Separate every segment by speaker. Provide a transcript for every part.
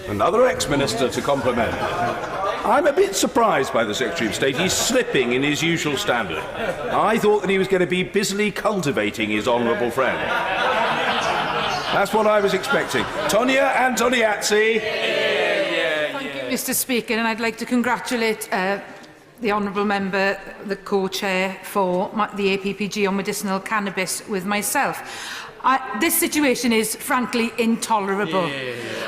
Speaker 1: Another ex-minister to compliment. I'm a bit surprised by the Secretary of State. He's slipping in his usual standard. I thought that he was going to be busily cultivating his honourable friend. That's what I was expecting. Tonia, antonazzi.
Speaker 2: Thank you, Mr. Speaker, and I'd like to congratulate the honourable member, the co-chair for the APPG on medicinal cannabis with myself. This situation is frankly intolerable.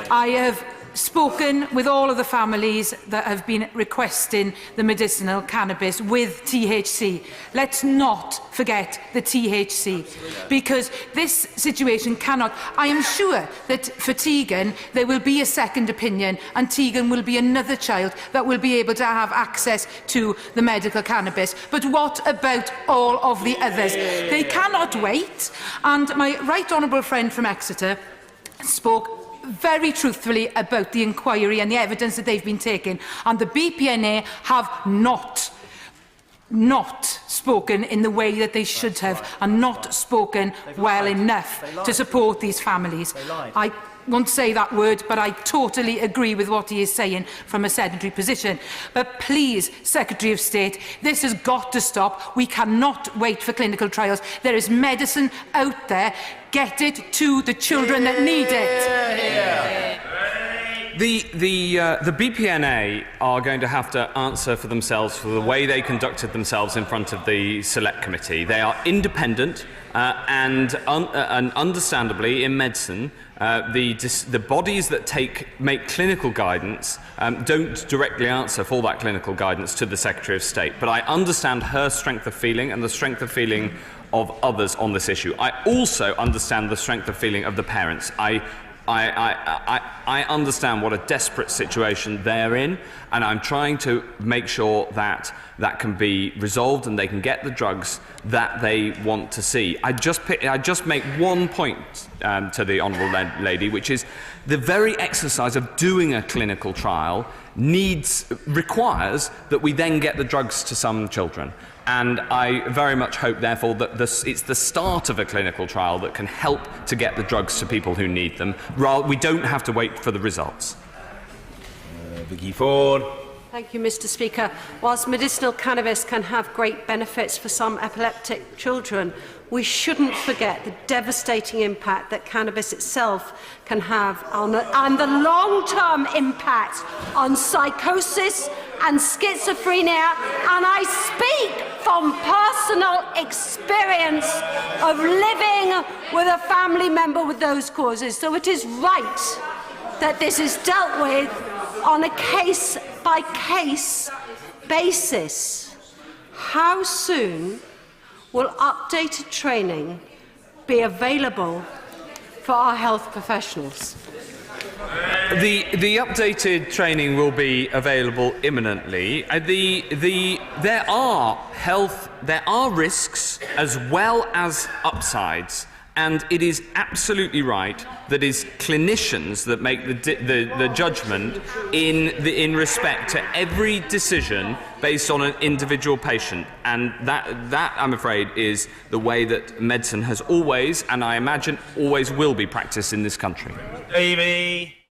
Speaker 2: I have spoken with all of the families that have been requesting the medicinal cannabis with THC. Let's not forget the THC, because this situation cannot... I am sure that for Tegan there will be a second opinion, and Tegan will be another child that will be able to have access to the medical cannabis. But what about all of the others? They cannot wait. And my right honourable friend from Exeter spoke very truthfully about the inquiry and the evidence that they've been taking, and the BPNA have not spoken in the way that they should have, and not spoken well enough to support these families. I won't say that word, but I totally agree with what he is saying from a sedentary position. But please, Secretary of State, this has got to stop. We cannot wait for clinical trials. There is medicine out there. Get it to the children that need it.
Speaker 3: The BPNA are going to have to answer for themselves for the way they conducted themselves in front of the Select Committee. They are independent and understandably in medicine, the bodies that make clinical guidance don't directly answer for that clinical guidance to the Secretary of State. But I understand her strength of feeling and the strength of feeling of others on this issue. I also understand the strength of feeling of the parents. I understand what a desperate situation they're in, and I'm trying to make sure that that can be resolved and they can get the drugs that they want to see. I just make one point to the honourable lady, which is the very exercise of doing a clinical trial requires that we then get the drugs to some children. And I very much hope, therefore, that it's the start of a clinical trial that can help to get the drugs to people who need them. We don't have to wait for the results.
Speaker 1: Vicky Ford.
Speaker 4: Thank you, Mr. Speaker. Whilst medicinal cannabis can have great benefits for some epileptic children, we shouldn't forget the devastating impact that cannabis itself can have and the long-term impact on psychosis and schizophrenia. And I speak from personal experience of living with a family member with those causes. So it is right that this is dealt with on a case-by-case basis. How soon will updated training be available for our health professionals?
Speaker 3: The updated training will be available imminently. There are risks as well as upsides. And it is absolutely right that it is clinicians that make the judgment in respect to every decision based on an individual patient. And that, I'm afraid, is the way that medicine has always, and I imagine always will be, practiced in this country.
Speaker 1: Davey.